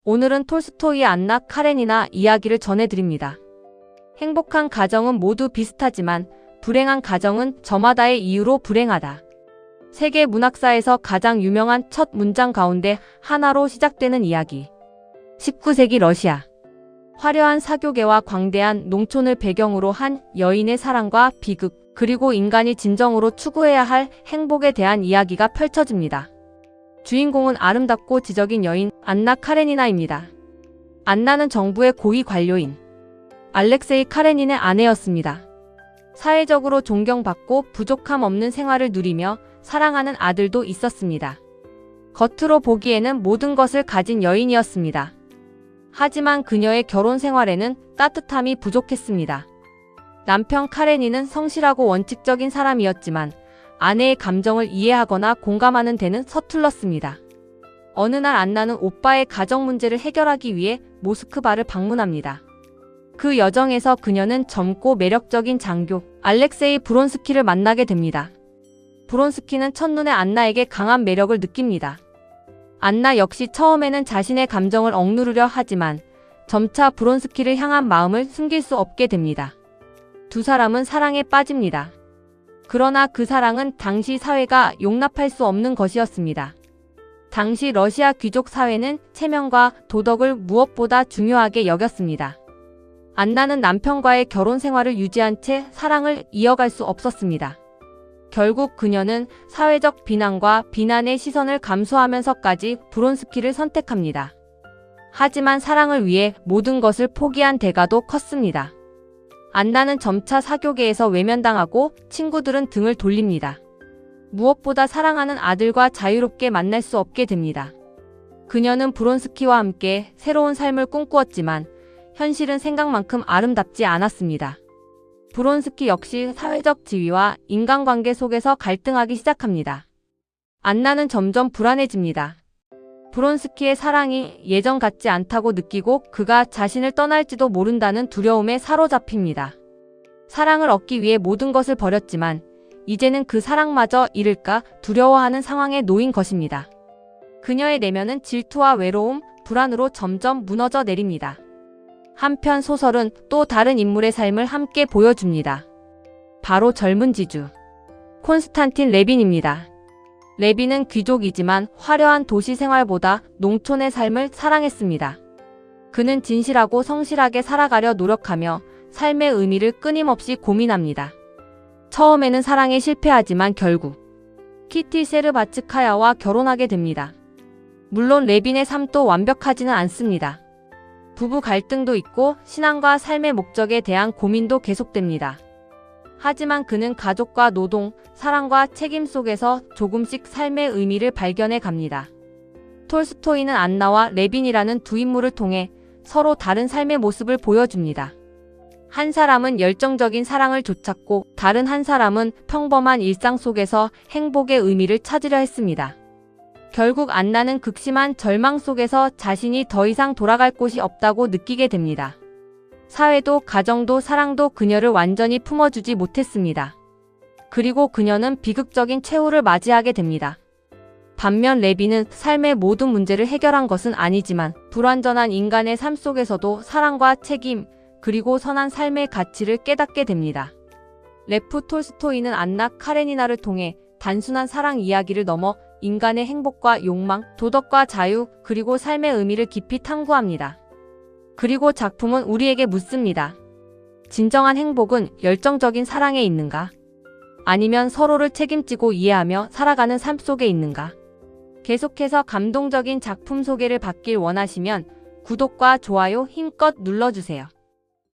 오늘은 톨스토이의 안나 카레니나 이야기를 전해드립니다. 행복한 가정은 모두 비슷하지만 불행한 가정은 저마다의 이유로 불행하다. 세계 문학사에서 가장 유명한 첫 문장 가운데 하나로 시작되는 이야기. 19세기 러시아. 화려한 사교계와 광대한 농촌을 배경으로 한 여인의 사랑과 비극, 그리고 인간이 진정으로 추구해야 할 행복에 대한 이야기가 펼쳐집니다. 주인공은 아름답고 지적인 여인 안나 카레니나입니다. 안나는 정부의 고위 관료인 알렉세이 카레닌의 아내였습니다. 사회적으로 존경받고 부족함 없는 생활을 누리며 사랑하는 아들도 있었습니다. 겉으로 보기에는 모든 것을 가진 여인이었습니다. 하지만 그녀의 결혼 생활에는 따뜻함이 부족했습니다. 남편 카레니는 성실하고 원칙적인 사람이었지만 아내의 감정을 이해하거나 공감하는 데는 서툴렀습니다. 어느 날 안나는 오빠의 가정 문제를 해결하기 위해 모스크바를 방문합니다. 그 여정에서 그녀는 젊고 매력적인 장교 알렉세이 브론스키를 만나게 됩니다. 브론스키는 첫눈에 안나에게 강한 매력을 느낍니다. 안나 역시 처음에는 자신의 감정을 억누르려 하지만 점차 브론스키를 향한 마음을 숨길 수 없게 됩니다. 두 사람은 사랑에 빠집니다. 그러나 그 사랑은 당시 사회가 용납할 수 없는 것이었습니다. 당시 러시아 귀족 사회는 체면과 도덕을 무엇보다 중요하게 여겼습니다. 안나는 남편과의 결혼 생활을 유지한 채 사랑을 이어갈 수 없었습니다. 결국 그녀는 사회적 비난과 비난의 시선을 감수하면서까지 브론스키를 선택합니다. 하지만 사랑을 위해 모든 것을 포기한 대가도 컸습니다. 안나는 점차 사교계에서 외면당하고 친구들은 등을 돌립니다. 무엇보다 사랑하는 아들과 자유롭게 만날 수 없게 됩니다. 그녀는 브론스키와 함께 새로운 삶을 꿈꾸었지만 현실은 생각만큼 아름답지 않았습니다. 브론스키 역시 사회적 지위와 인간관계 속에서 갈등하기 시작합니다. 안나는 점점 불안해집니다. 브론스키의 사랑이 예전 같지 않다고 느끼고 그가 자신을 떠날지도 모른다는 두려움에 사로잡힙니다. 사랑을 얻기 위해 모든 것을 버렸지만 이제는 그 사랑마저 잃을까 두려워하는 상황에 놓인 것입니다. 그녀의 내면은 질투와 외로움, 불안으로 점점 무너져 내립니다. 한편 소설은 또 다른 인물의 삶을 함께 보여줍니다. 바로 젊은 지주 콘스탄틴 레빈입니다. 레빈은 귀족이지만 화려한 도시 생활보다 농촌의 삶을 사랑했습니다. 그는 진실하고 성실하게 살아가려 노력하며 삶의 의미를 끊임없이 고민합니다. 처음에는 사랑에 실패하지만 결국 키티 세르바츠카야와 결혼하게 됩니다. 물론 레빈의 삶도 완벽하지는 않습니다. 부부 갈등도 있고 신앙과 삶의 목적에 대한 고민도 계속됩니다. 하지만 그는 가족과 노동, 사랑과 책임 속에서 조금씩 삶의 의미를 발견해 갑니다. 톨스토이는 안나와 레빈이라는 두 인물을 통해 서로 다른 삶의 모습을 보여줍니다. 한 사람은 열정적인 사랑을 좇았고 다른 한 사람은 평범한 일상 속에서 행복의 의미를 찾으려 했습니다. 결국 안나는 극심한 절망 속에서 자신이 더 이상 돌아갈 곳이 없다고 느끼게 됩니다. 사회도 가정도 사랑도 그녀를 완전히 품어주지 못했습니다. 그리고 그녀는 비극적인 최후를 맞이하게 됩니다. 반면 레빈은 삶의 모든 문제를 해결한 것은 아니지만 불완전한 인간의 삶 속에서도 사랑과 책임, 그리고 선한 삶의 가치를 깨닫게 됩니다. 레프 톨스토이는 안나 카레니나를 통해 단순한 사랑 이야기를 넘어 인간의 행복과 욕망, 도덕과 자유, 그리고 삶의 의미를 깊이 탐구합니다. 그리고 작품은 우리에게 묻습니다. 진정한 행복은 열정적인 사랑에 있는가? 아니면 서로를 책임지고 이해하며 살아가는 삶 속에 있는가? 계속해서 감동적인 작품 소개를 받길 원하시면 구독과 좋아요 힘껏 눌러주세요.